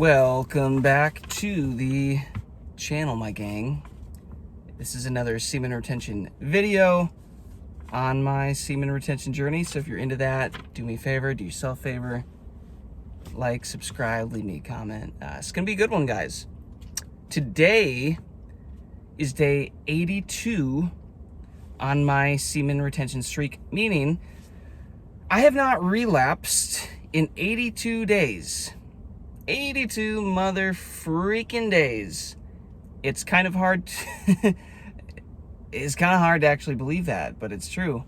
Welcome back to the channel, my gang. This is another semen retention video on my semen retention journey. So if you're into that, do me a favor, do yourself a favor, like, subscribe, leave me a comment. It's gonna be a good one, guys. Today is day 82 on my semen retention streak, meaning I have not relapsed in 82 days. 82 mother freaking days. It's kind of hard to it's kind of hard to actually believe that, but it's true.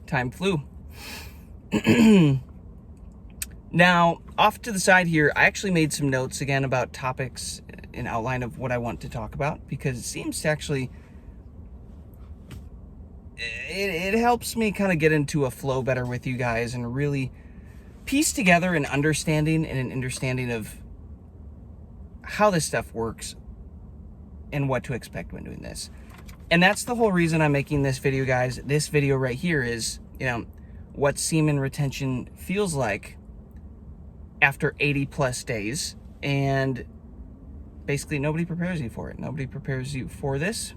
Time flew. Now, off to the side here, I actually made some notes again about topics, an outline of what I want to talk about, because it seems to actually it helps me kind of get into a flow better with you guys and really piece together an understanding of how this stuff works and what to expect when doing this. And that's the whole reason I'm making this video, guys. This video right here is, what semen retention feels like after 80 plus days. And basically nobody prepares you for it. Nobody prepares you for this.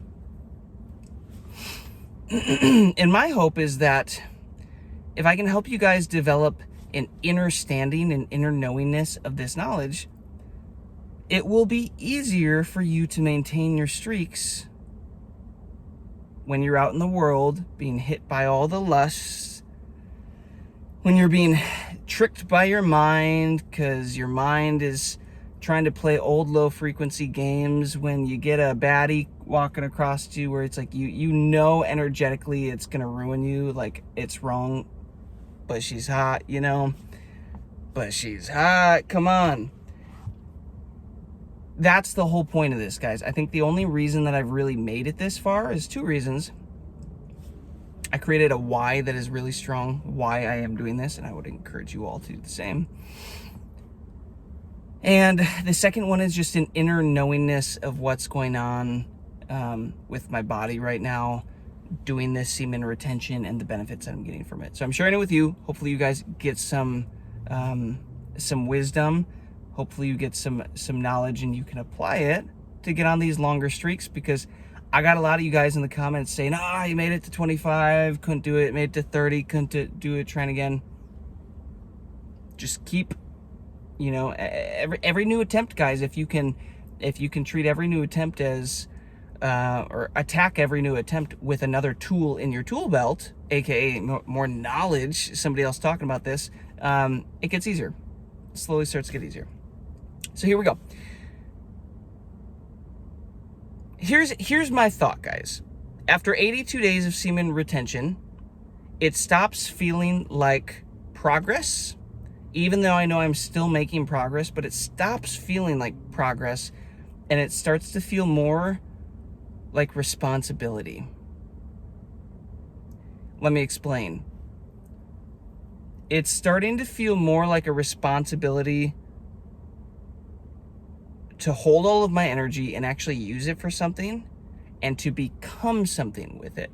And my hope is that if I can help you guys develop an inner standing and inner knowingness of this knowledge, it will be easier for you to maintain your streaks when you're out in the world being hit by all the lusts, when you're being tricked by your mind because your mind is trying to play old low frequency games, when you get a baddie walking across to you where it's like you know energetically it's gonna ruin you, like it's wrong, but she's hot, but she's hot, come on. That's the whole point of this, guys. I think the only reason that I've really made it this far is two reasons. I created a why that is really strong, why I am doing this, and I would encourage you all to do the same. And the second one is just an inner knowingness of what's going on with my body right now, doing this semen retention and the benefits that I'm getting from it. So I'm sharing it with you. Hopefully you guys get some wisdom. Hopefully you get some knowledge and you can apply it to get on these longer streaks, because I got a lot of you guys in the comments saying, you made it to 25, couldn't do it, made it to 30, couldn't do it, trying again. Just keep, every new attempt, guys, if you can treat every new attempt as or attack every new attempt with another tool in your tool belt, aka more knowledge, somebody else talking about this, it gets easier. It slowly starts to get easier. So here we go. Here's my thought, guys. After 82 days of semen retention, it stops feeling like progress, even though I know I'm still making progress, but it stops feeling like progress and it starts to feel more like responsibility. Let me explain. It's starting to feel more like a responsibility to hold all of my energy and actually use it for something and to become something with it.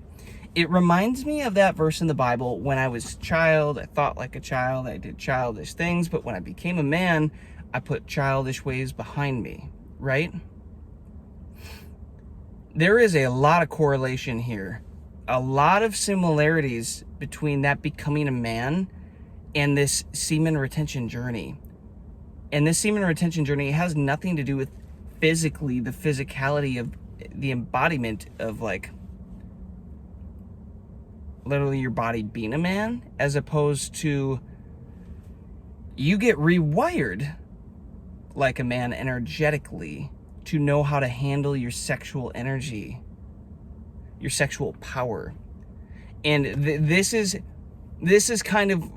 It reminds me of that verse in the Bible, when I was a child, I thought like a child, I did childish things, but when I became a man, I put childish ways behind me, right? There is a lot of correlation here, a lot of similarities between that becoming a man and this semen retention journey. And this semen retention journey has nothing to do with physically, the physicality of the embodiment of like literally your body being a man, as opposed to you get rewired like a man energetically to know how to handle your sexual energy, your sexual power. And this is kind of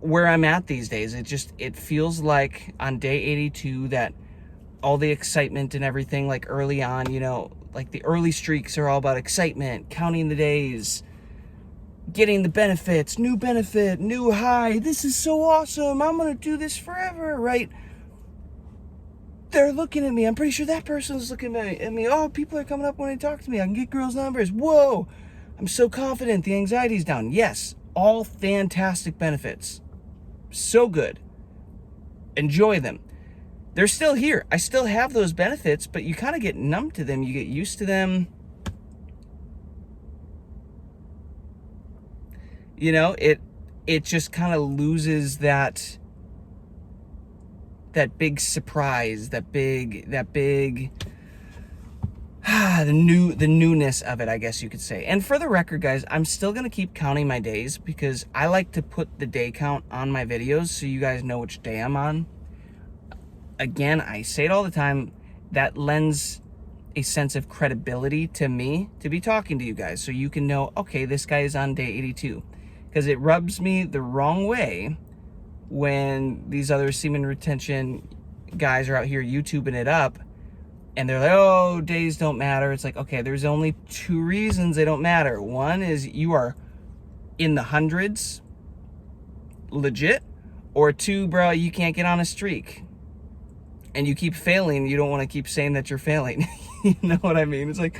where I'm at these days. It feels like on day 82 that all the excitement and everything, like early on, like the early streaks are all about excitement, counting the days, getting the benefits, new benefit, new high. This is so awesome. I'm going to do this forever, right? They're looking at me. I'm pretty sure that person's looking at me. Oh, people are coming up when they talk to me. I can get girls' numbers. Whoa, I'm so confident. The anxiety's down. Yes, all fantastic benefits. So good. Enjoy them. they're still here. I still have those benefits, but you kind of get numb to them. You get used to them. You know, it just kind of loses that big surprise, the newness of it, I guess you could say. And for the record, guys, I'm still going to keep counting my days because I like to put the day count on my videos so you guys know which day I'm on. Again, I say it all the time, that lends a sense of credibility to me to be talking to you guys so you can know, okay, this guy is on day 82. Because it rubs me the wrong way when these other semen retention guys are out here YouTubing it up and they're like, oh, days don't matter. It's like, okay, there's only 2 reasons they don't matter. One is you are in the hundreds, legit, or 2, bro, you can't get on a streak. And you keep failing, you don't want to keep saying that you're failing. You know what I mean? It's like,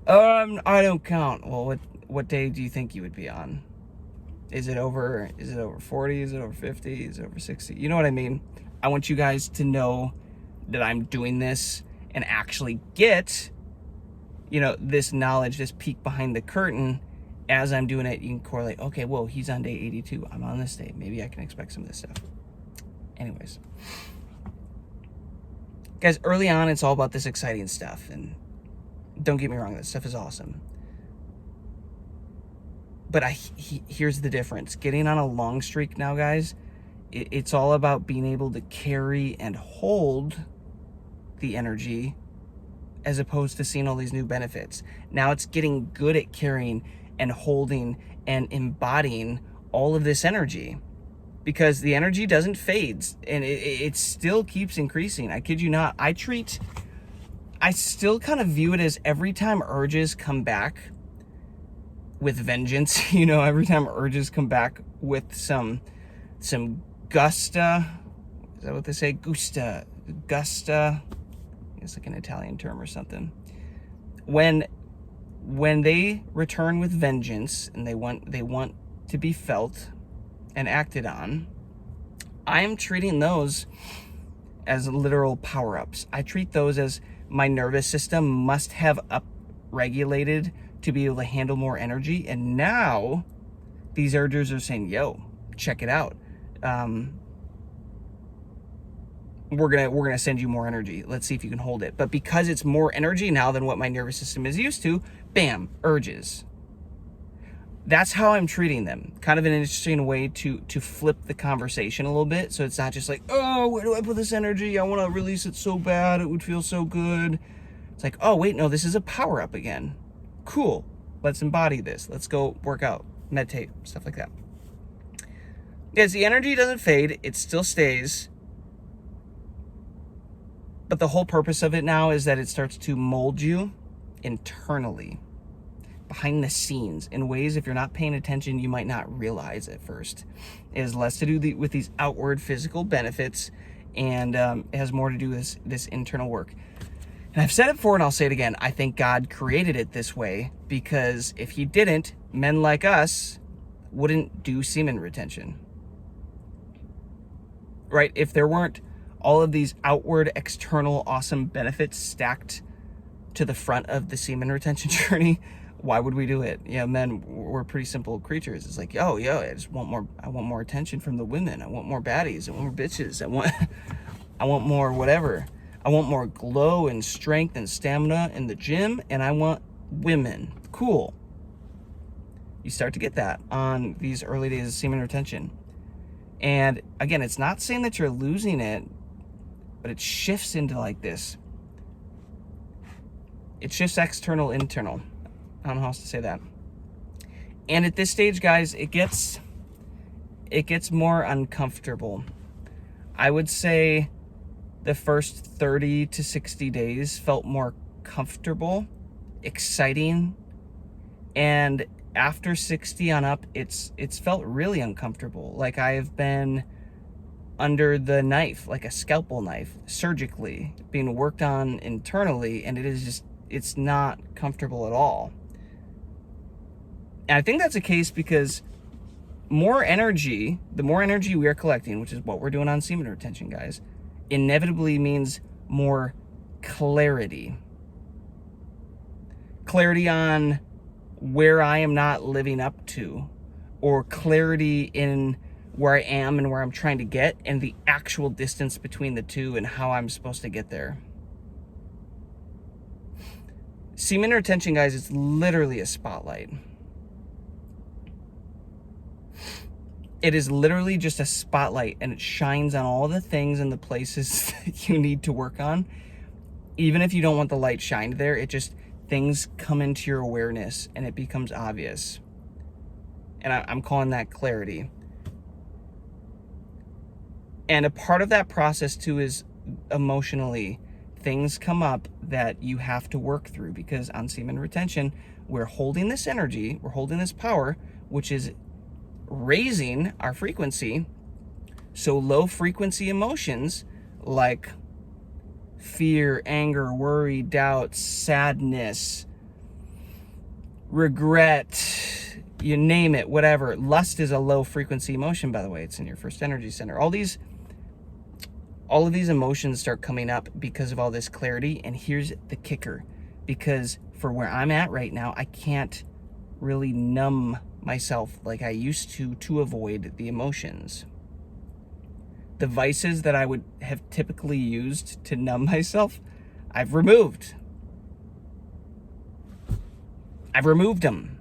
I don't count. Well, what day do you think you would be on? Is it over 40? Is it over 50? Is it over 60? You know what I mean? I want you guys to know that I'm doing this and actually get, you know, this knowledge, this peek behind the curtain. As I'm doing it, you can correlate, okay, whoa, he's on day 82. I'm on this day. Maybe I can expect some of this stuff. Anyways. Guys, early on, it's all about this exciting stuff. And don't get me wrong, that stuff is awesome. But here's the difference. Getting on a long streak now, guys, it's all about being able to carry and hold the energy as opposed to seeing all these new benefits. Now it's getting good at carrying and holding and embodying all of this energy because the energy doesn't fade and it still keeps increasing. I kid you not. I still kind of view it as every time urges come back with vengeance, you know, every time urges come back with some gusta, is that what they say? Gusta, it's like an Italian term or something. When they return with vengeance and they want to be felt and acted on, I am treating those as literal power-ups. I treat those as my nervous system must have up-regulated to be able to handle more energy. And now these urges are saying, yo, check it out. We're gonna send you more energy. Let's see if you can hold it. But because it's more energy now than what my nervous system is used to, bam, urges. That's how I'm treating them. Kind of an interesting way to flip the conversation a little bit. So it's not just like, oh, where do I put this energy? I want to release it so bad. It would feel so good. It's like, oh, wait, no, this is a power up again. Cool, let's embody this. Let's go work out, meditate, stuff like that. Yes, the energy doesn't fade, it still stays. But the whole purpose of it now is that it starts to mold you internally, behind the scenes, in ways, if you're not paying attention, you might not realize at first. It has less to do with these outward physical benefits, and it has more to do with this internal work. And I've said it before and I'll say it again. I think God created it this way because if he didn't, men like us wouldn't do semen retention. Right? If there weren't all of these outward, external, awesome benefits stacked to the front of the semen retention journey, why would we do it? Yeah, men, we're pretty simple creatures. It's like, oh, yo, I want more attention from the women. I want more baddies. I want more bitches. I want more whatever. I want more glow and strength and stamina in the gym, and I want women. Cool. You start to get that on these early days of semen retention. And again, it's not saying that you're losing it, but it shifts into like this. It shifts external, internal. I don't know how else to say that. And at this stage, guys, it gets more uncomfortable. I would say the first 30 to 60 days felt more comfortable, exciting, and after 60 on up, it's felt really uncomfortable. Like I have been under the knife, like a scalpel knife, surgically being worked on internally, and it's not comfortable at all. And I think that's a case because the more energy we are collecting, which is what we're doing on semen retention, guys, inevitably means more clarity. Clarity on where I am not living up to, or clarity in where I am and where I'm trying to get, and the actual distance between the two and how I'm supposed to get there. Semen retention, guys, it's literally a spotlight. It is literally just a spotlight, and it shines on all the things and the places that you need to work on. Even if you don't want the light shined there, it just, things come into your awareness and it becomes obvious. And I'm calling that clarity. And a part of that process too is emotionally, things come up that you have to work through, because on semen retention, we're holding this energy, we're holding this power, which is raising our frequency. So low frequency emotions like fear, anger, worry, doubt, sadness, regret, you name it, whatever. Lust is a low frequency emotion, by the way. It's in your first energy center. All of these emotions start coming up because of all this clarity. And here's the kicker, because for where I'm at right now, I can't really numb myself like I used to avoid the emotions. The vices that I would have typically used to numb myself, I've removed. I've removed them.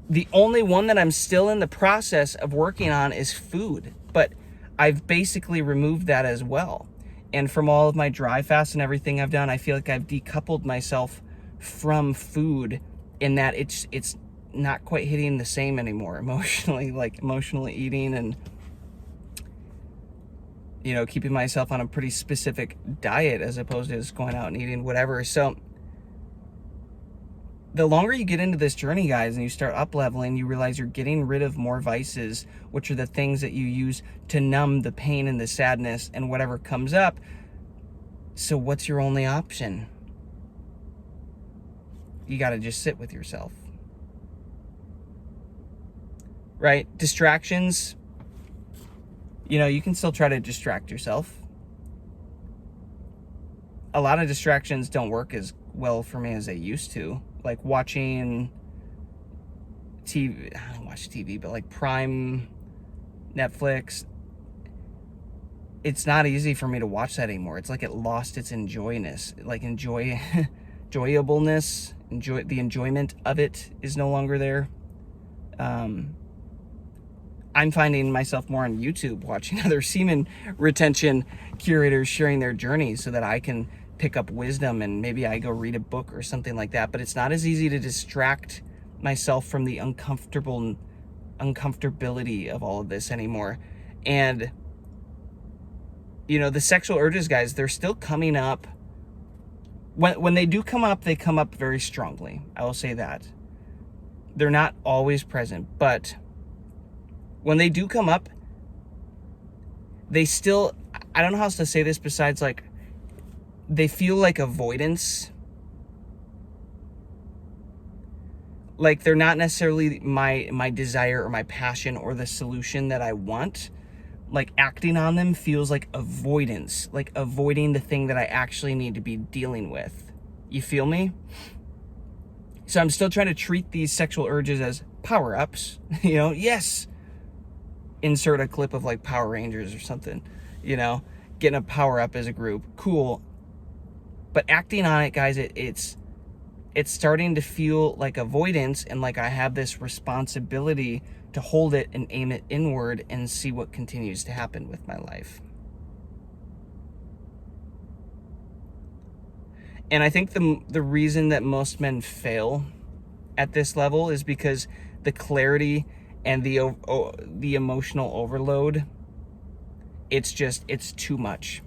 The only one that I'm still in the process of working on is food, but I've basically removed that as well. And from all of my dry fasts and everything I've done, I feel like I've decoupled myself from food, in that it's not quite hitting the same anymore emotionally, like emotionally eating and, you know, keeping myself on a pretty specific diet as opposed to just going out and eating whatever. So the longer you get into this journey, guys, and you start up leveling, you realize you're getting rid of more vices, which are the things that you use to numb the pain and the sadness and whatever comes up. So what's your only option? You got to just sit with yourself. Right? Distractions, you know, you can still try to distract yourself. A lot of distractions don't work as well for me as they used to. Like watching TV, I don't watch TV, but like Prime, Netflix. It's not easy for me to watch that anymore. It's like it lost its enjoyness. Like enjoyableness, the enjoyment of it is no longer there. I'm finding myself more on YouTube watching other semen retention curators sharing their journeys so that I can pick up wisdom, and maybe I go read a book or something like that. But it's not as easy to distract myself from the uncomfortability of all of this anymore. And, you know, the sexual urges, guys, they're still coming up. When they do come up, they come up very strongly. I will say that. They're not always present, but when they do come up, they still, I don't know how else to say this besides, like, they feel like avoidance. Like they're not necessarily my desire or my passion or the solution that I want. Like acting on them feels like avoidance, like avoiding the thing that I actually need to be dealing with. You feel me? So I'm still trying to treat these sexual urges as power-ups, you know? Yes. Insert a clip of like Power Rangers or something, you know, getting a power-up as a group. Cool. But acting on it, guys, it's starting to feel like avoidance, and like I have this responsibility to hold it and aim it inward and see what continues to happen with my life. And I think the reason that most men fail at this level is because the clarity and the emotional overload, it's too much.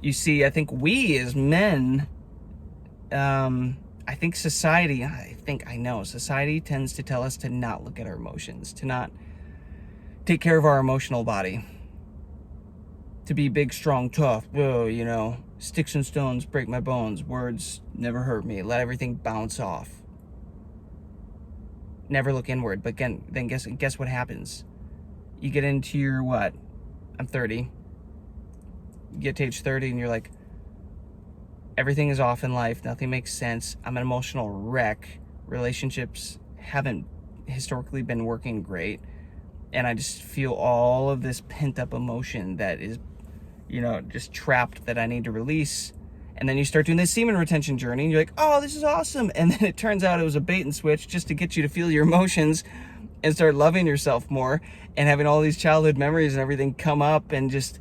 You see, I think we as men, I think society tends to tell us to not look at our emotions, to not take care of our emotional body, to be big, strong, tough, you know, sticks and stones break my bones, words never hurt me, let everything bounce off, never look inward. But again, then guess what happens? you get into your what? I'm 30. You get to age 30 and you're like, everything is off in life. Nothing makes sense. I'm an emotional wreck. Relationships haven't historically been working great. And I just feel all of this pent up emotion that is, just trapped that I need to release. And then you start doing this semen retention journey and you're like, oh, this is awesome. And then it turns out it was a bait and switch just to get you to feel your emotions and start loving yourself more and having all these childhood memories and everything come up, and just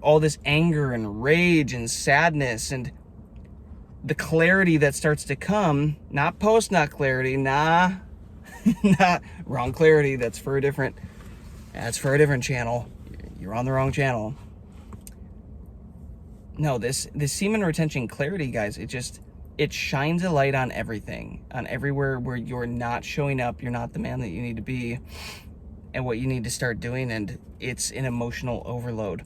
all this anger and rage and sadness and the clarity that starts to come, not post-nut clarity, not wrong clarity. That's for a different channel. You're on the wrong channel. No, this semen retention clarity, guys, it shines a light on everything, on everywhere where you're not showing up, you're not the man that you need to be, and what you need to start doing, and it's an emotional overload.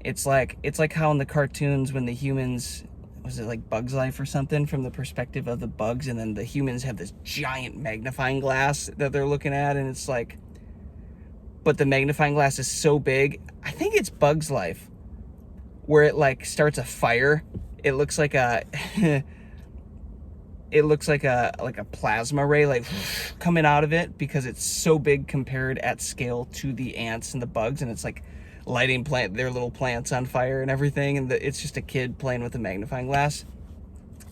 It's like how in the cartoons when the humans, was it like Bug's Life or something, from the perspective of the bugs, and then the humans have this giant magnifying glass that they're looking at, and it's like, but the magnifying glass is so big, I think it's Bug's Life, where it like starts a fire. It looks like a plasma ray like coming out of it, because it's so big compared at scale to the ants and the bugs, and it's like lighting their little plants on fire and everything, and it's just a kid playing with a magnifying glass.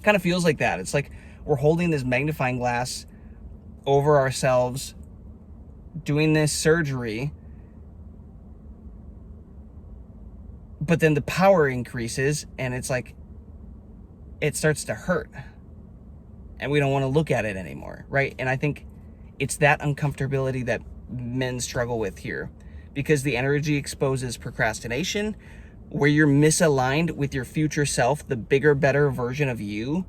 Kind of feels like that. It's like we're holding this magnifying glass over ourselves, doing this surgery, but then the power increases and it's like it starts to hurt and we don't want to look at it anymore, right? And I think it's that uncomfortability that men struggle with here, because the energy exposes procrastination, where you're misaligned with your future self, the bigger, better version of you,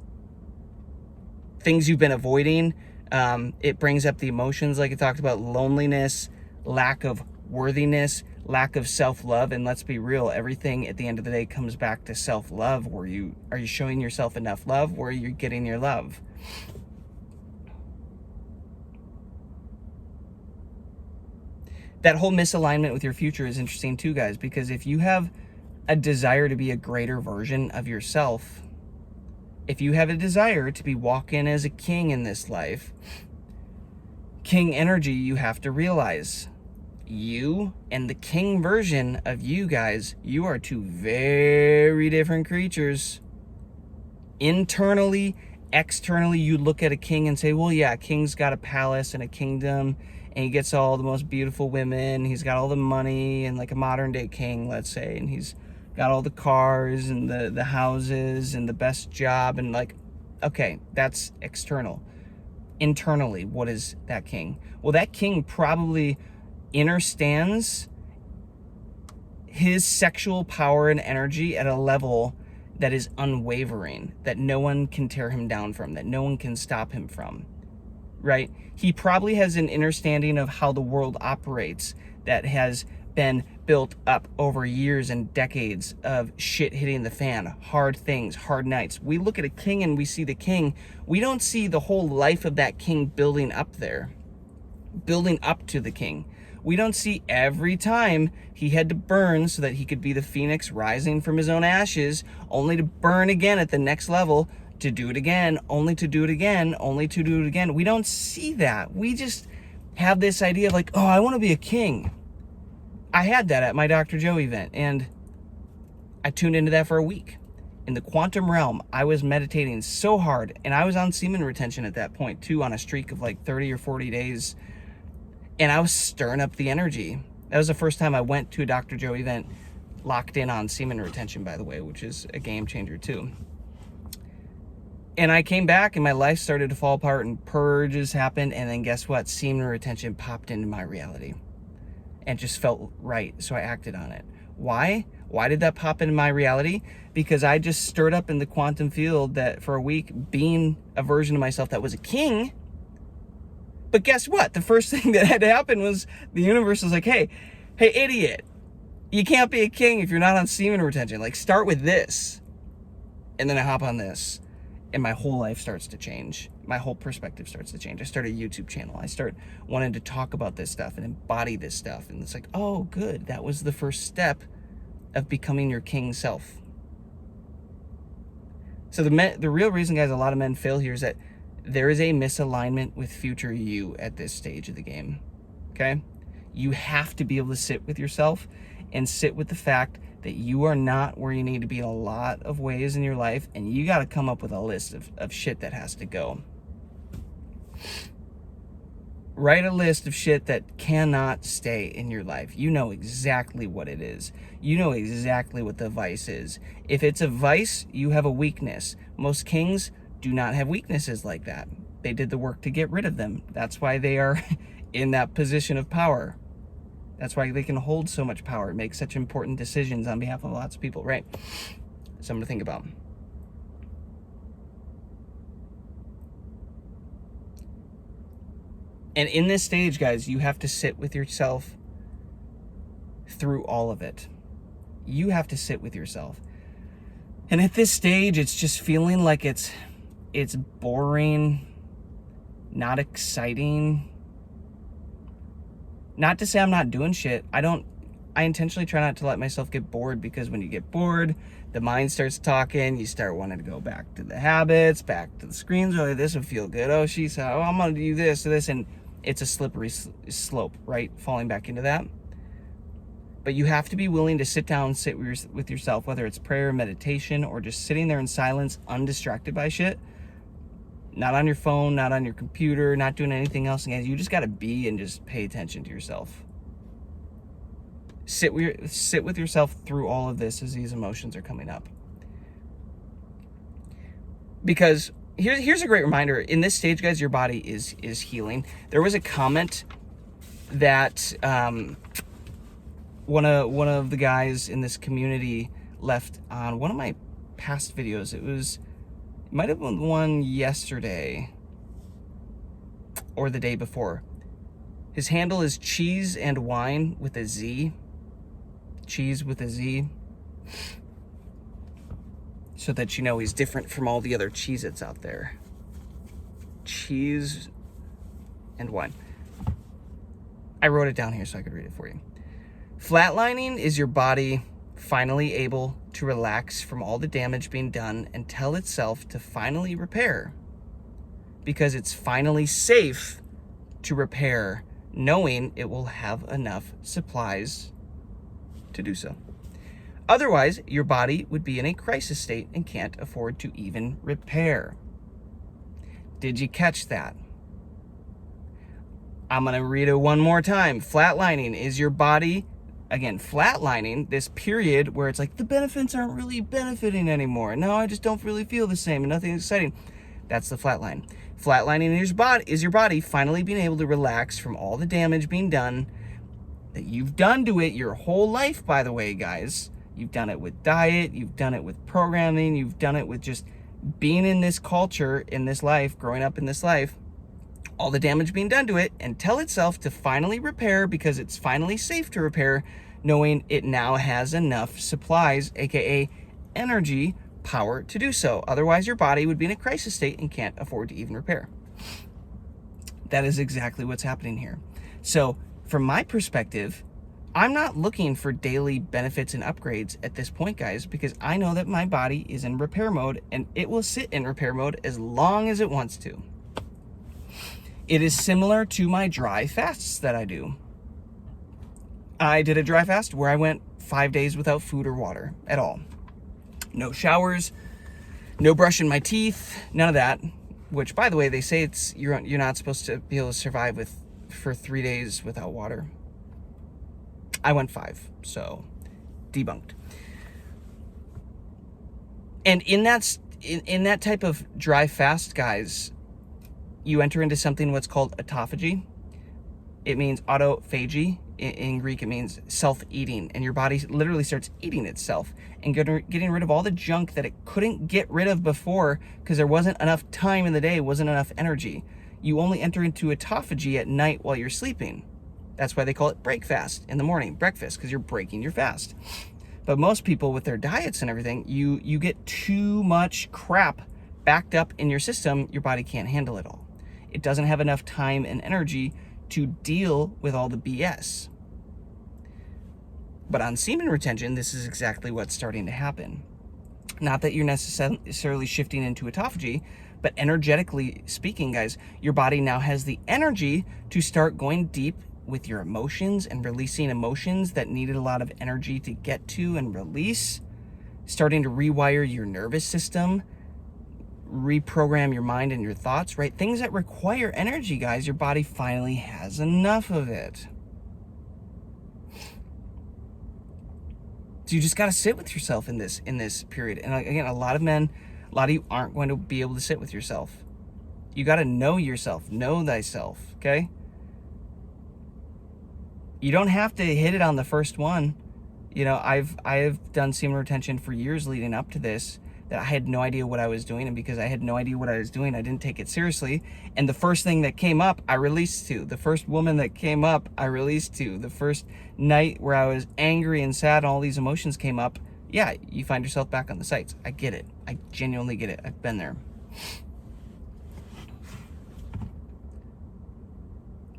things you've been avoiding. It brings up the emotions, like I talked about, loneliness, lack of worthiness, lack of self-love. And let's be real, everything at the end of the day comes back to self-love. Are you showing yourself enough love? Where are you getting your love? That whole misalignment with your future is interesting too, guys, because if you have a desire to be a greater version of yourself, if you have a desire to be walking as a king in this life, king energy, you have to realize you and the king version of you, guys, you are two very different creatures. Internally, externally, you look at a king and say, well, yeah, a king's got a palace and a kingdom, and he gets all the most beautiful women, he's got all the money, and like a modern day king, let's say, and he's got all the cars and the houses and the best job, and like, okay, that's external. Internally, what is that king? Well, that king probably understands his sexual power and energy at a level that is unwavering, that no one can tear him down from, that no one can stop him from, right? He probably has an understanding of how the world operates that has been built up over years and decades of shit hitting the fan, hard things, hard nights. We look at a king and we see the king. We don't see the whole life of that king building up there, building up to the king. We don't see every time he had to burn so that he could be the phoenix rising from his own ashes, only to burn again at the next level, to do it again, only to do it again, only to do it again. We don't see that. We just have this idea of like, oh, I want to be a king. I had that at my Dr. Joe event, and I tuned into that for a week. In the quantum realm, I was meditating so hard, and I was on semen retention at that point too, on a streak of like 30 or 40 days. And I was stirring up the energy. That was the first time I went to a Dr. Joe event locked in on semen retention, by the way, which is a game changer too. And I came back and my life started to fall apart and purges happened. And then guess what? Semen retention popped into my reality and just felt right. So I acted on it. Why? Why did that pop into my reality? Because I just stirred up in the quantum field that for a week, being a version of myself that was a king. But guess what? The first thing that had to happen was the universe was like, hey, idiot, you can't be a king if you're not on semen retention. Like, start with this. And then I hop on this. and my whole life starts to change. My whole perspective starts to change. I start a YouTube channel. I start wanting to talk about this stuff and embody this stuff. And it's like, oh, good. That was the first step of becoming your king self. So the real reason, guys, a lot of men fail here is that there is a misalignment with future you at this stage of the game, okay? You have to be able to sit with yourself and sit with the fact that you are not where you need to be in a lot of ways in your life, and you got to come up with a list of shit that has to go. Write a list of shit that cannot stay in your life. You know exactly what it is. You know exactly what the vice is. If it's a vice, you have a weakness. Most kings do not have weaknesses like that. They did the work to get rid of them. That's why they are in that position of power. That's why they can hold so much power, make such important decisions on behalf of lots of people, right? Something to think about. And in this stage, guys, you have to sit with yourself through all of it. You have to sit with yourself. And at this stage, it's just feeling like it's boring, not exciting. Not to say I'm not doing shit. I intentionally try not to let myself get bored, because when you get bored, the mind starts talking. You start wanting to go back to the habits, back to the screens. Oh, this would feel good. Oh, she said, oh, I'm going to do this or this. And it's a slippery slope, right? Falling back into that. But you have to be willing to sit down and sit with yourself, whether it's prayer, meditation, or just sitting there in silence, undistracted by shit. Not on your phone, not on your computer, not doing anything else. And guys, you just got to be and just pay attention to yourself. Sit with yourself through all of this as these emotions are coming up. Because here's a great reminder. In this stage, guys, your body is healing. There was a comment that one of the guys in this community left on one of my past videos. It might have been one yesterday or the day before. His handle is Cheese and Wine with a Z. Cheese with a Z. So that you know he's different from all the other Cheez-Its out there. Cheese and Wine. I wrote it down here so I could read it for you. Flatlining is your body finally able to relax from all the damage being done and tell itself to finally repair, because it's finally safe to repair, knowing it will have enough supplies to do so. Otherwise, your body would be in a crisis state and can't afford to even repair. Did you catch that? I'm going to read it one more time. Flatlining is your body, again, flatlining, this period where it's like the benefits aren't really benefiting anymore. No, I just don't really feel the same and nothing exciting. That's the flatline. Flatlining is your body finally being able to relax from all the damage being done that you've done to it your whole life, by the way, guys. You've done it with diet, you've done it with programming, you've done it with just being in this culture, in this life, growing up in this life, all the damage being done to it, and tell itself to finally repair because it's finally safe to repair, knowing it now has enough supplies, aka energy, power to do so. Otherwise, your body would be in a crisis state and can't afford to even repair. That is exactly what's happening here. So, from my perspective, I'm not looking for daily benefits and upgrades at this point, guys, because I know that my body is in repair mode and it will sit in repair mode as long as it wants to. It is similar to my dry fasts that I do. I did a dry fast where I went 5 days without food or water at all. No showers, no brushing my teeth, none of that, which, by the way, they say you're not supposed to be able to survive for 3 days without water. I went 5, so debunked. And in that type of dry fast, guys, you enter into something what's called autophagy. It means autophagy. In Greek, it means self-eating, and your body literally starts eating itself and getting rid of all the junk that it couldn't get rid of before because there wasn't enough time in the day, wasn't enough energy. You only enter into autophagy at night while you're sleeping. That's why they call it break fast in the morning, breakfast, because you're breaking your fast. But most people with their diets and everything, you get too much crap backed up in your system, your body can't handle it all. It doesn't have enough time and energy to deal with all the BS. But on semen retention, this is exactly what's starting to happen. Not that you're necessarily shifting into autophagy, but energetically speaking, guys, your body now has the energy to start going deep with your emotions and releasing emotions that needed a lot of energy to get to and release, starting to rewire your nervous system, reprogram your mind and your thoughts, right? Things that require energy, guys, your body finally has enough of it. So you just got to sit with yourself in this period. And again, a lot of you aren't going to be able to sit with yourself. You got to know yourself, know thyself, okay? You don't have to hit it on the first one. You know, I've done semen retention for years leading up to this, that I had no idea what I was doing, and because I had no idea what I was doing, I didn't take it seriously. And the first thing that came up, I released to. The first woman that came up, I released to. The first night where I was angry and sad and all these emotions came up, yeah, you find yourself back on the sites. I get it. I genuinely get it. I've been there.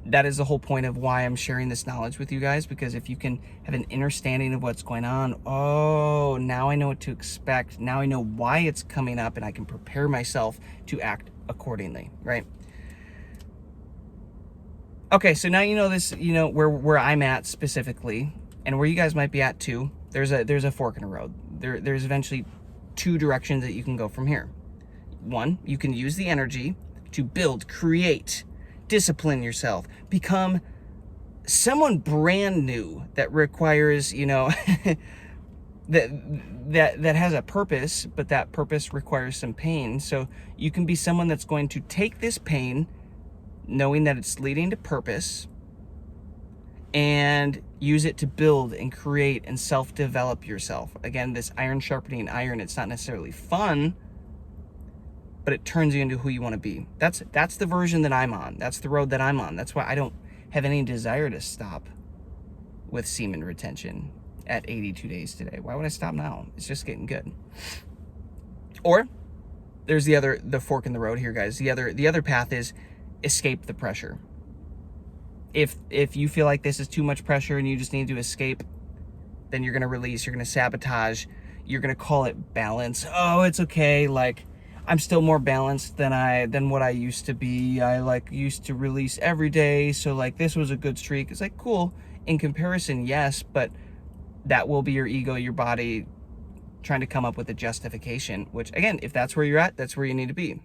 That is the whole point of why I'm sharing this knowledge with you guys, because if you can have an understanding of what's going on, oh, now I know what to expect. Now I know why it's coming up, and I can prepare myself to act accordingly, right? Okay, so now you know this, you know where I'm at specifically, and where you guys might be at too. There's a fork in the road. There's eventually two directions that you can go from here. One, you can use the energy to build, create, discipline yourself, become someone brand new that requires, you know, that has a purpose, but that purpose requires some pain. So you can be someone that's going to take this pain, knowing that it's leading to purpose, and use it to build and create and self-develop yourself. Again, this iron sharpening iron, it's not necessarily fun, but it turns you into who you want to be. That's the version that I'm on. That's the road that I'm on. That's why I don't have any desire to stop with semen retention at 82 days today. Why would I stop now? It's just getting good. Or there's the fork in the road here, guys. The other path is escape the pressure. If you feel like this is too much pressure and you just need to escape, then you're going to release, you're going to sabotage, you're going to call it balance. Oh, it's okay, like I'm still more balanced than what I used to be. I used to release every day, so like this was a good streak. It's like, cool in comparison, yes, but that will be your ego, your body trying to come up with a justification, which again, if that's where you're at, that's where you need to be.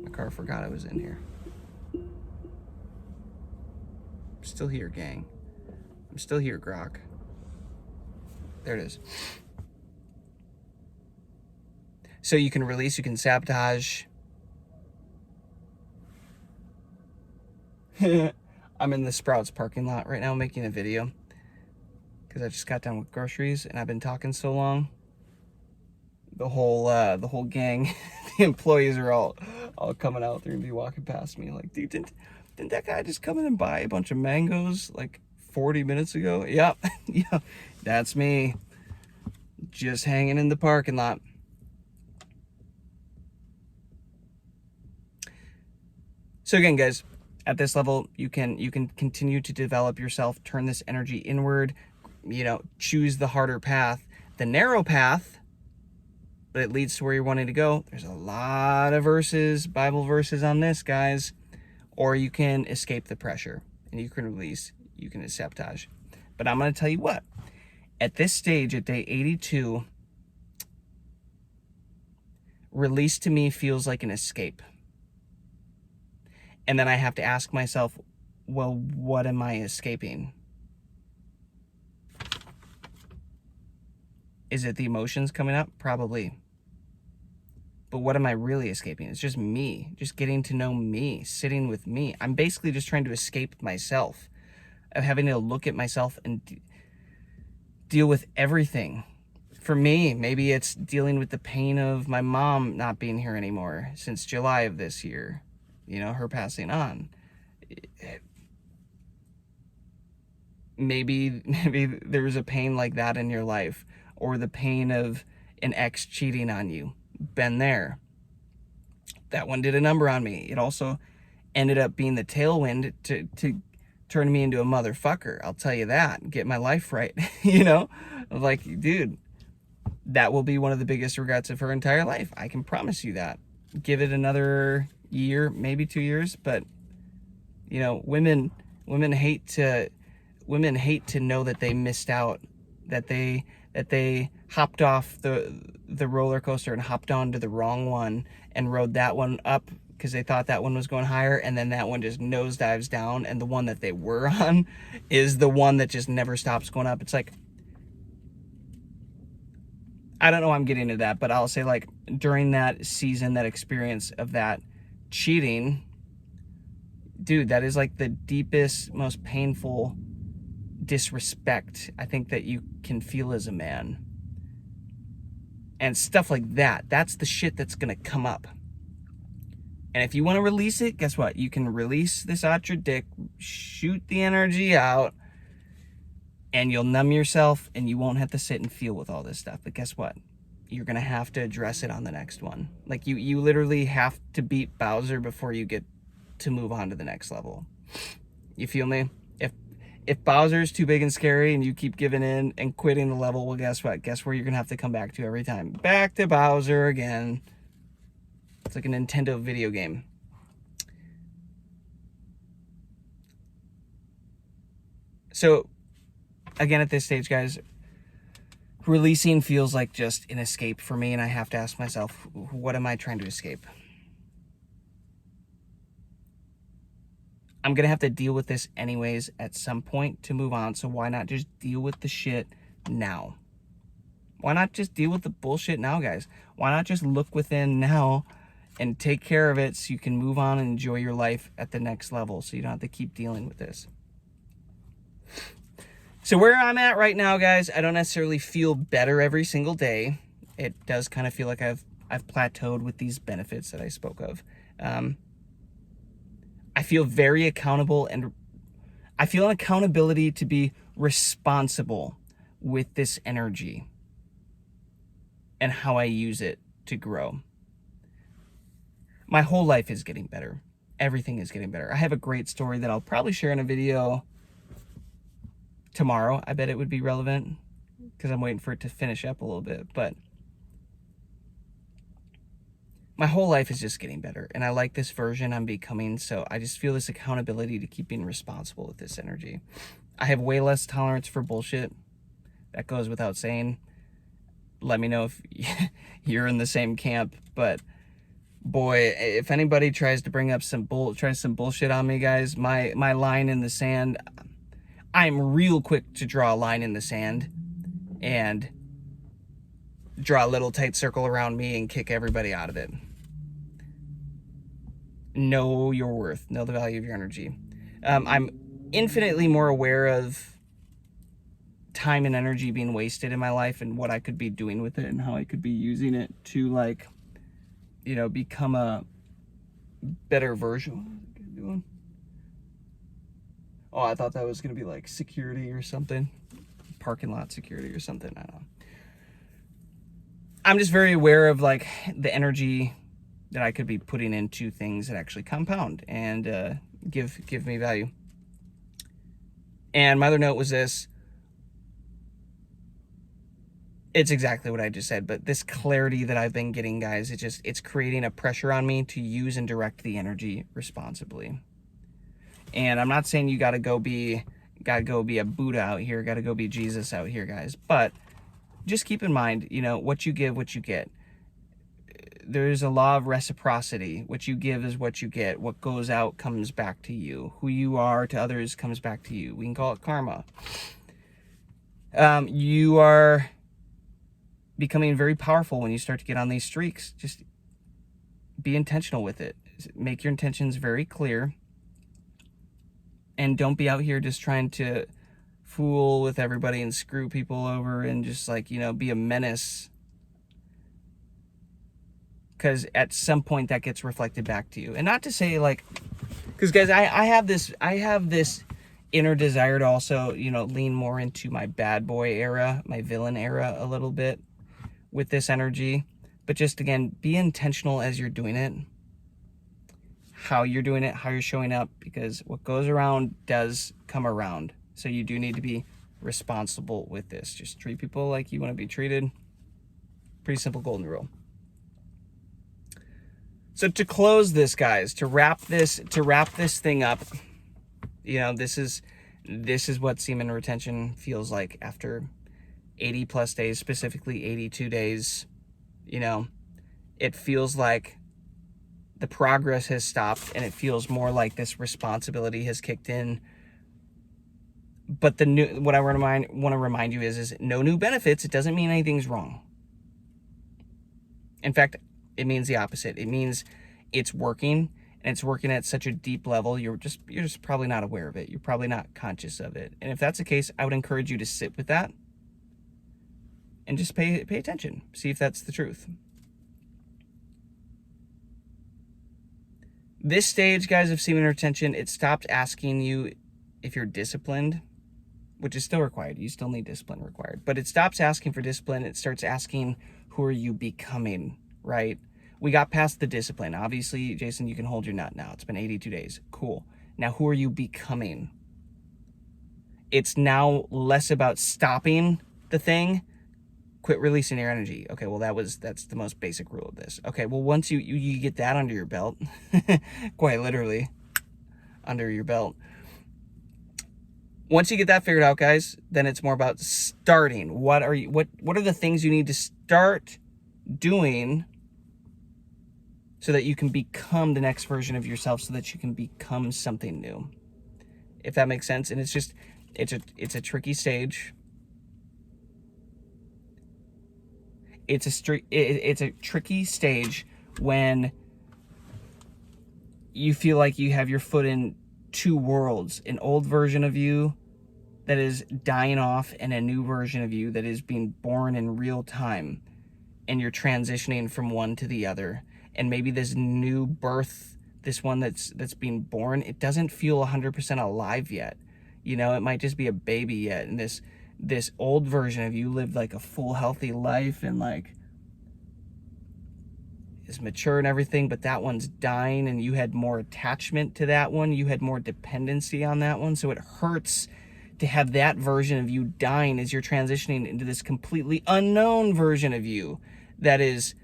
My car forgot I was in here. I'm still here, gang. I'm still here, Grok. There it is. So you can release, you can sabotage. I'm in the Sprouts parking lot right now making a video because I just got done with groceries and I've been talking so long. The whole gang, the employees are all coming out. They're gonna be walking past me like, dude, didn't that guy just come in and buy a bunch of mangoes like 40 minutes ago? Yep. Yeah, that's me. Just hanging in the parking lot. So again, guys, at this level, you can continue to develop yourself, turn this energy inward, you know, choose the harder path, the narrow path, but it leads to where you're wanting to go. There's a lot of verses, Bible verses on this, guys. Or you can escape the pressure and you can release, you can sabotage. But I'm going to tell you what, at this stage, at day 82, release to me feels like an escape. And then I have to ask myself, well, what am I escaping? Is it the emotions coming up? Probably. But what am I really escaping? It's just me, just getting to know me, sitting with me. I'm basically just trying to escape myself, of having to look at myself and deal with everything. For me, maybe it's dealing with the pain of my mom not being here anymore since July of this year. You know, her passing on. maybe there's a pain like that in your life, or the pain of an ex cheating on you. Been there. That one did a number on me. It also ended up being the tailwind to turn me into a motherfucker. I'll tell you that. Get my life right. You know, like, dude, that will be one of the biggest regrets of her entire life. I can promise you that. Give it another year, maybe 2 years, but you know, women hate to know that they missed out, that they hopped off the roller coaster and hopped onto the wrong one and rode that one up because they thought that one was going higher, and then that one just nosedives down, and the one that they were on is the one that just never stops going up. It's like, I don't know why I'm getting into that, but I'll say, like, during that season, that experience of that cheating, dude, that is like the deepest, most painful disrespect I think that you can feel as a man. And stuff like that, that's the shit that's gonna come up. And if you want to release it, guess what? You can release this out your dick, shoot the energy out, and you'll numb yourself, and you won't have to sit and feel with all this stuff. But guess what? You're gonna have to address it on the next one. Like, you literally have to beat Bowser before you get to move on to the next level. You feel me? If Bowser's too big and scary and you keep giving in and quitting the level, well, guess what? Guess where you're gonna have to come back to every time? Back to Bowser again. It's like a Nintendo video game. So, again, at this stage, guys, releasing feels like just an escape for me, and I have to ask myself, what am I trying to escape? I'm going to have to deal with this anyways at some point to move on, so why not just deal with the shit now? Why not just deal with the bullshit now, guys? Why not just look within now and take care of it so you can move on and enjoy your life at the next level, so you don't have to keep dealing with this? So where I'm at right now, guys, I don't necessarily feel better every single day. It does kind of feel like I've plateaued with these benefits that I spoke of. I feel very accountable, and I feel an accountability to be responsible with this energy and how I use it to grow. My whole life is getting better. Everything is getting better. I have a great story that I'll probably share in a video tomorrow. I bet it would be relevant because I'm waiting for it to finish up a little bit, but my whole life is just getting better, and I like this version I'm becoming, so I just feel this accountability to keep being responsible with this energy. I have way less tolerance for bullshit. That goes without saying. Let me know if you're in the same camp, but boy, if anybody tries to bring up some bullshit on me, guys, my line in the sand, I'm real quick to draw a line in the sand and draw a little tight circle around me and kick everybody out of it. Know your worth. Know the value of your energy. I'm infinitely more aware of time and energy being wasted in my life and what I could be doing with it and how I could be using it to, like, you know, become a better version. What is it doing? Oh, I thought that was going to be like security or something. Parking lot security or something. I don't know. I'm just very aware of, like, the energy that I could be putting into things that actually compound and give me value. And my other note was this. It's exactly what I just said, but this clarity that I've been getting, guys, it's creating a pressure on me to use and direct the energy responsibly. And I'm not saying you gotta go be a Buddha out here, gotta go be Jesus out here, guys, but just keep in mind, you know, what you give, what you get. There's a law of reciprocity. What you give is what you get. What goes out comes back to you. Who you are to others comes back to you. We can call it karma. You are becoming very powerful when you start to get on these streaks. Just be intentional with it. Make your intentions very clear. And don't be out here just trying to fool with everybody and screw people over and just, like, you know, be a menace. Because at some point that gets reflected back to you. And not to say, like, because guys, I have this inner desire to also, you know, lean more into my bad boy era, my villain era a little bit with this energy. But just, again, be intentional as you're doing it, how you're doing it, how you're showing up, because what goes around does come around. So you do need to be responsible with this. Just treat people like you want to be treated. Pretty simple golden rule. So to close this, guys, to wrap this thing up, you know, this is what semen retention feels like after 80 plus days, specifically 82 days. You know, it feels like the progress has stopped, and it feels more like this responsibility has kicked in. But what I want to remind you is no new benefits. It doesn't mean anything's wrong. In fact, it means the opposite. It means it's working, and it's working at such a deep level. You're just probably not aware of it. You're probably not conscious of it. And if that's the case, I would encourage you to sit with that and just pay attention. See if that's the truth. This stage, guys, of semen retention, it stopped asking you if you're disciplined, which is still required. You still need discipline required. But it stops asking for discipline. It starts asking, who are you becoming, right? We got past the discipline. Obviously, Jason, you can hold your nut now. It's been 82 days. Cool. Now, who are you becoming? It's now less about stopping the thing. Quit releasing your energy. Okay, well, that's the most basic rule of this. Okay, well, once you get that under your belt, quite literally under your belt, once you get that figured out, guys, then it's more about starting. What are the things you need to start doing so that you can become the next version of yourself, so that you can become something new, if that makes sense. And it's a tricky stage. It's a tricky stage when you feel like you have your foot in two worlds, an old version of you that is dying off and a new version of you that is being born in real time, and you're transitioning from one to the other. And maybe this new birth, this one that's being born, it doesn't feel 100% alive yet. You know, it might just be a baby yet, and this old version of you lived like a full healthy life and like is mature and everything, but that one's dying, and you had more attachment to that one. You had more dependency on that one. So it hurts to have that version of you dying as you're transitioning into this completely unknown version of you that is,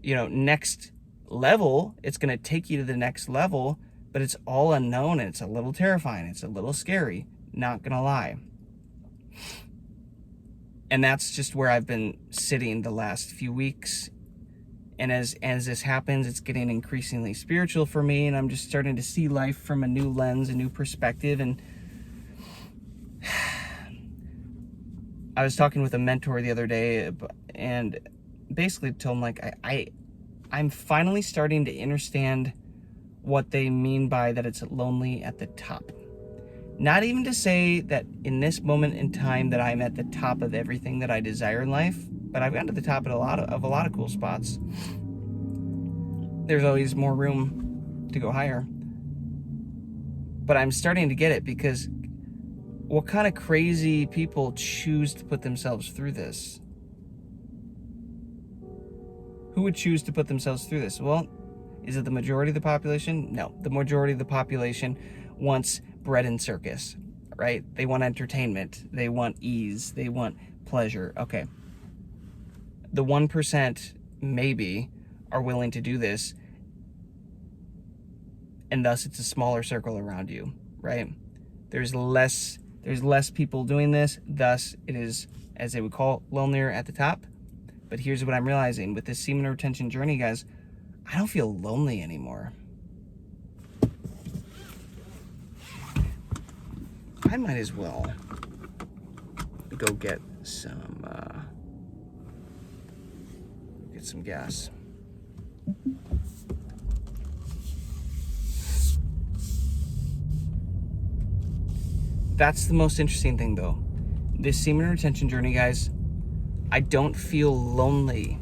you know, next level. It's going to take you to the next level, but it's all unknown, and it's a little terrifying. It's a little scary, not going to lie. And that's just where I've been sitting the last few weeks. And as this happens, it's getting increasingly spiritual for me, and I'm just starting to see life from a new lens, a new perspective. And I was talking with a mentor the other day, and basically told him, like, I'm finally starting to understand what they mean by that it's lonely at the top. Not even to say that in this moment in time that I'm at the top of everything that I desire in life, but I've gotten to the top of a lot of cool spots. There's always more room to go higher. But I'm starting to get it, because what kind of crazy people choose to put themselves through this? Who would choose to put themselves through this? Well, is it the majority of the population? No. The majority of the population wants bread and circus, right? They want entertainment. They want ease. They want pleasure. Okay. The 1% maybe are willing to do this, and thus it's a smaller circle around you, right? There's less people doing this, thus it is, as they would call, lonelier at the top. But here's what I'm realizing with this semen retention journey, guys. I don't feel lonely anymore. I might as well go get some gas. That's the most interesting thing, though. This semen retention journey, guys, I don't feel lonely.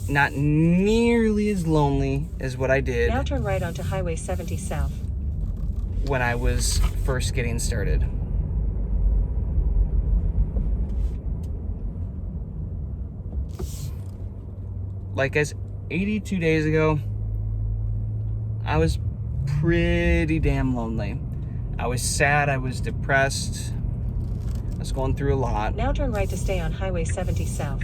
Not nearly as lonely as what I did. Now turn right onto Highway 70 South. when I was first getting started. Like, as 82 days ago, I was pretty damn lonely. I was sad, I was depressed, I was going through a lot. Now turn right to stay on Highway 70 South.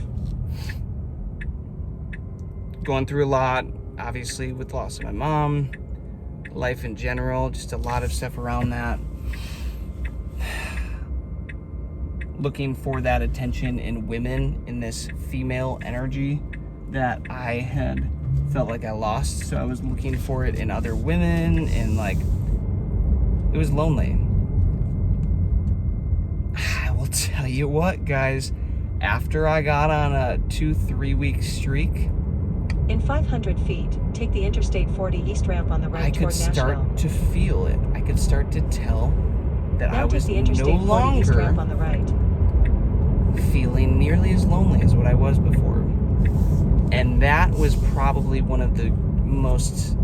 Going through a lot, obviously, with the loss of my mom, life in general, just a lot of stuff around that. Looking for that attention in women, in this female energy that I had felt like I lost. So I was looking for it in other women, and like, it was lonely. I will tell you what, guys, after I got on a 2-3 week streak, in 500 feet, take the Interstate 40 East ramp on the right toward Nashville. I could start to feel it. I could start to tell that now I was take the Interstate no 40 longer East ramp on the right. feeling nearly as lonely as what I was before. And that was probably one of the most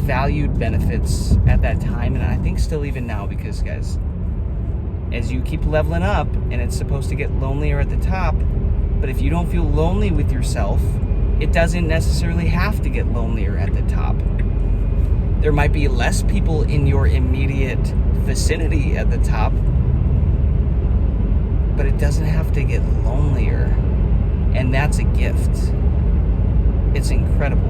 valued benefits at that time, and I think still even now, because, guys, as you keep leveling up, and it's supposed to get lonelier at the top, but if you don't feel lonely with yourself, it doesn't necessarily have to get lonelier at the top. There might be less people in your immediate vicinity at the top, but it doesn't have to get lonelier, and that's a gift. It's incredible.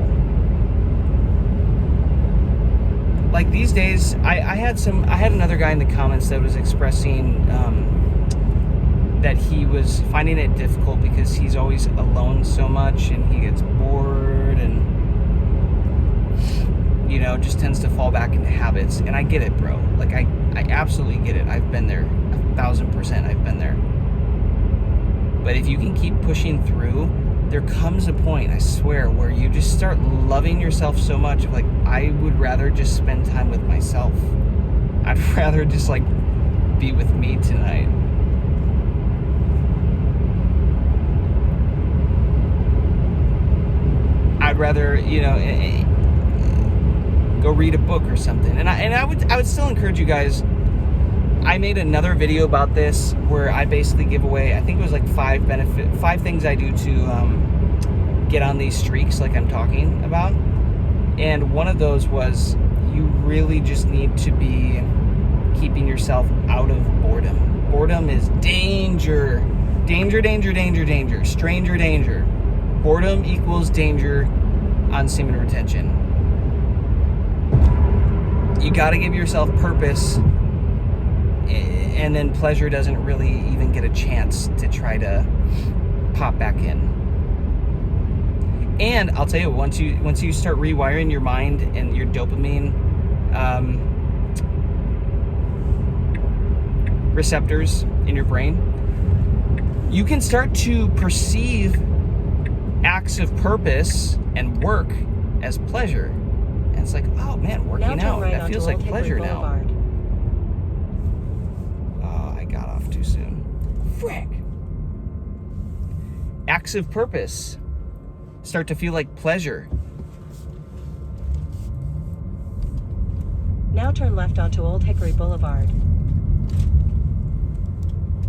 Like, these days, I had another guy in the comments that was expressing that he was finding it difficult because he's always alone so much, and he gets bored, and just tends to fall back into habits. And I get it, bro. Like, I absolutely get it. I've been there. 1,000% I've been there. But if you can keep pushing through, there comes a point, I swear, where you just start loving yourself so much. Like, I would rather just spend time with myself. I'd rather just, like, be with me tonight. I'd rather, go read a book or something. And I would still encourage you guys. I made another video about this where I basically give away, I think it was like 5 things I do to get on these streaks like I'm talking about. And one of those was, you really just need to be keeping yourself out of boredom. Boredom is danger. Danger, danger, danger, danger. Stranger danger. Boredom equals danger on semen retention. You got to give yourself purpose, and then pleasure doesn't really even get a chance to try to pop back in. And I'll tell you, once you start rewiring your mind and your dopamine receptors in your brain, you can start to perceive acts of purpose and work as pleasure. And it's like, oh man, working out, that feels like pleasure now. Got off too soon. Frick. Acts of purpose start to feel like pleasure. Now turn left onto Old Hickory Boulevard.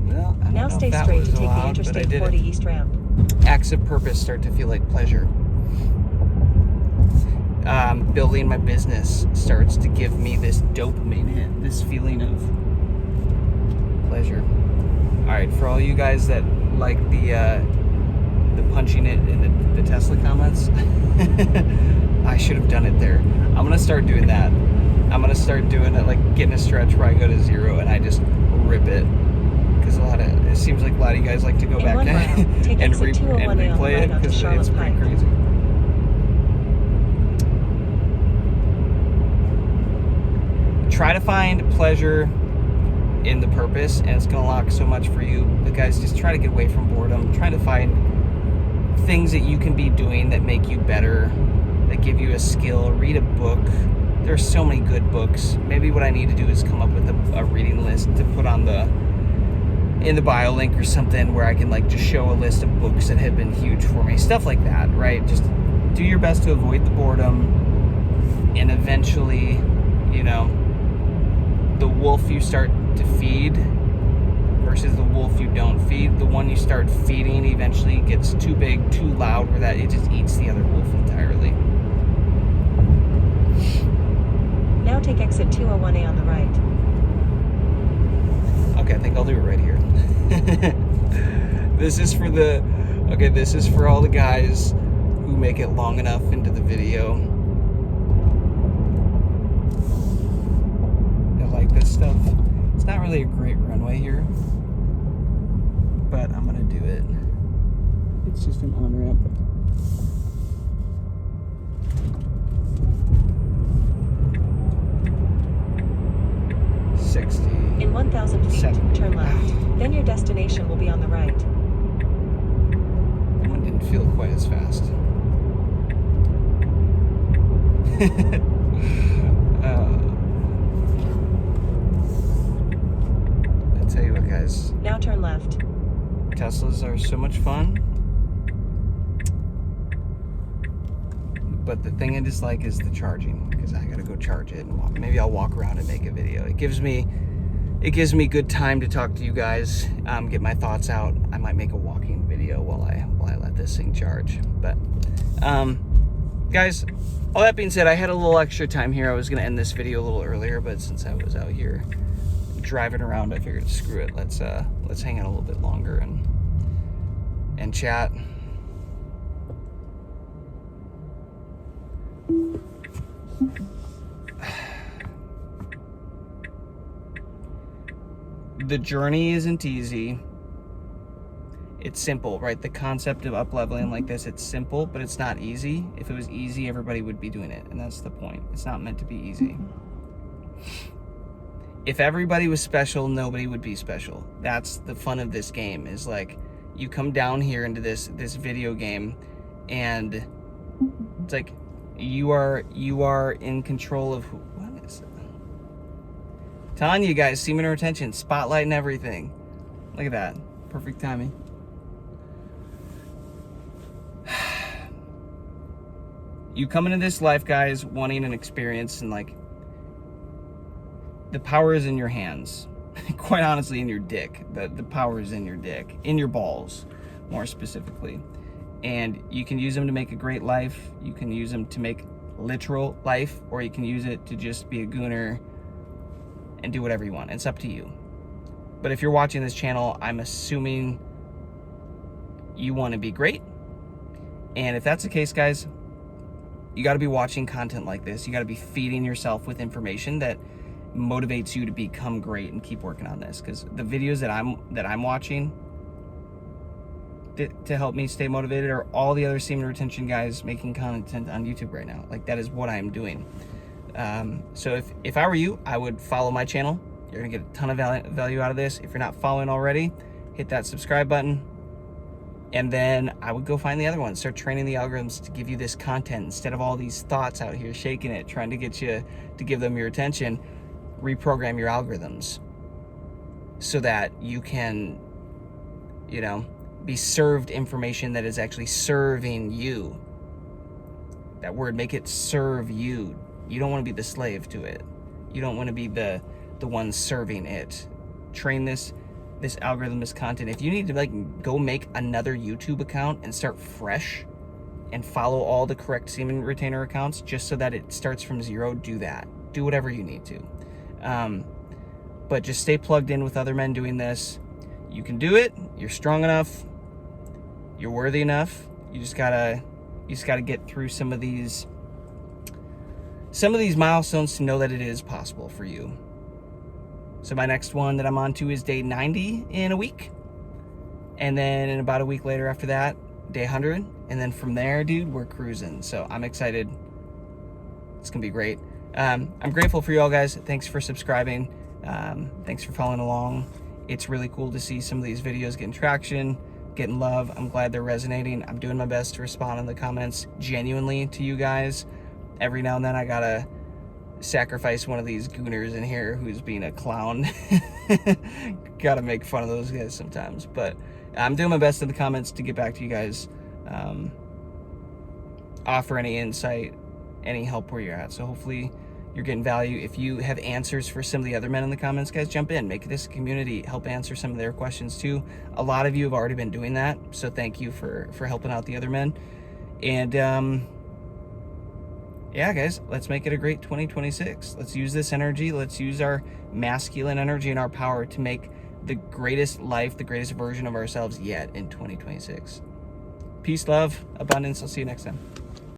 Well, I don't now know stay if that straight was to take allowed, the Interstate 40 East ramp. Acts of purpose start to feel like pleasure. Building my business starts to give me this dopamine hit, this feeling of pleasure. All right, for all you guys that like the punching it in the Tesla comments, I should have done it there. I'm gonna start doing that. I'm gonna start doing it, like getting a stretch where I go to 0 and I just rip it, because it seems like a lot of you guys like to go back and replay it, because it's pretty crazy. Try to find pleasure in the purpose, and it's going to unlock so much for you. But guys, just try to get away from boredom. Try to find things that you can be doing that make you better, that give you a skill. Read a book. There's so many good books. Maybe what I need to do is come up with a reading list to put on in the bio link or something, where I can like just show a list of books that have been huge for me. Stuff like that, right? Just do your best to avoid the boredom, and eventually, you know, the wolf you start to feed versus the wolf you don't feed, the one you start feeding eventually gets too big, too loud, where that it just eats the other wolf entirely. Now take exit 201A on the right. Okay, I think I'll do it right here. This is for the, okay, this is for all the guys who make it long enough into the video. I like this stuff. It's not really a great runway here, but I'm gonna do it. It's just an on-ramp. In 1,000 feet, 70. turn left. Then your destination will be on the right. That one didn't feel quite as fast. I'll tell you what, guys. Now turn left. Teslas are so much fun. But the thing I dislike is the charging, because I gotta go charge it and walk. Maybe I'll walk around and make a video. It gives me good time to talk to you guys, get my thoughts out. I might make a walking video while I let this thing charge. But guys, all that being said, I had a little extra time here. I was gonna end this video a little earlier, but since I was out here driving around, I figured screw it. Let's hang out a little bit longer and chat. The journey isn't easy. It's simple, right? The concept of up-leveling like this, it's simple, but it's not easy. If it was easy, everybody would be doing it, and that's the point. It's not meant to be easy. If everybody was special, nobody would be special. That's the fun of this game, is like, you come down here into this video game, and it's like, you are in control of who. What is it? Telling you guys, semen retention, spotlight and everything. Look at that. Perfect timing. You come into this life, guys, wanting an experience, and like, the power is in your hands. Quite honestly, in your dick. The power is in your dick. In your balls, more specifically. And you can use them to make a great life. You can use them to make literal life, or you can use it to just be a gooner and do whatever you want. It's up to you. But if you're watching this channel, I'm assuming you want to be great. And if that's the case, guys, you got to be watching content like this. You got to be feeding yourself with information that motivates you to become great and keep working on this. Because the videos that I'm watching to help me stay motivated are all the other semen retention guys making content on YouTube right now. Like, that is what I'm doing. So if I were you, I would follow my channel. You're gonna get a ton of value out of this. If you're not following already, hit that subscribe button. And then I would go find the other ones. Start training the algorithms to give you this content instead of all these thoughts out here shaking it, trying to get you to give them your attention. Reprogram your algorithms so that you can, you know, be served information that is actually serving you. That word, make it serve you. You don't want to be the slave to it. You don't want to be the one serving it. Train this algorithm, this content. If you need to, like, go make another YouTube account and start fresh and follow all the correct semen retainer accounts just so that it starts from zero, do that. Do whatever you need to. But just stay plugged in with other men doing this. You can do it. You're strong enough. You're worthy enough. You just gotta get through some of these milestones to know that it is possible for you. So my next one that I'm on to is day 90 in a week. And then in about a week later after that, day 100. And then from there, dude, we're cruising. So I'm excited. It's gonna be great. I'm grateful for you all, guys. Thanks for subscribing. Thanks for following along. It's really cool to see some of these videos getting traction, getting love. I'm glad they're resonating. I'm doing my best to respond in the comments genuinely to you guys. Every now and then I gotta sacrifice one of these gooners in here who's being a clown. Gotta make fun of those guys sometimes, but I'm doing my best in the comments to get back to you guys. offer any insight, any help where you're at. So hopefully you're getting value. If you have answers for some of the other men in the comments, guys, jump in, make this a community, help answer some of their questions too. A lot of you have already been doing that, so thank you for helping out the other men. And yeah, guys, let's make it a great 2026. Let's use this energy. Let's use our masculine energy and our power to make the greatest life, the greatest version of ourselves yet in 2026. Peace, love, abundance. I'll see you next time.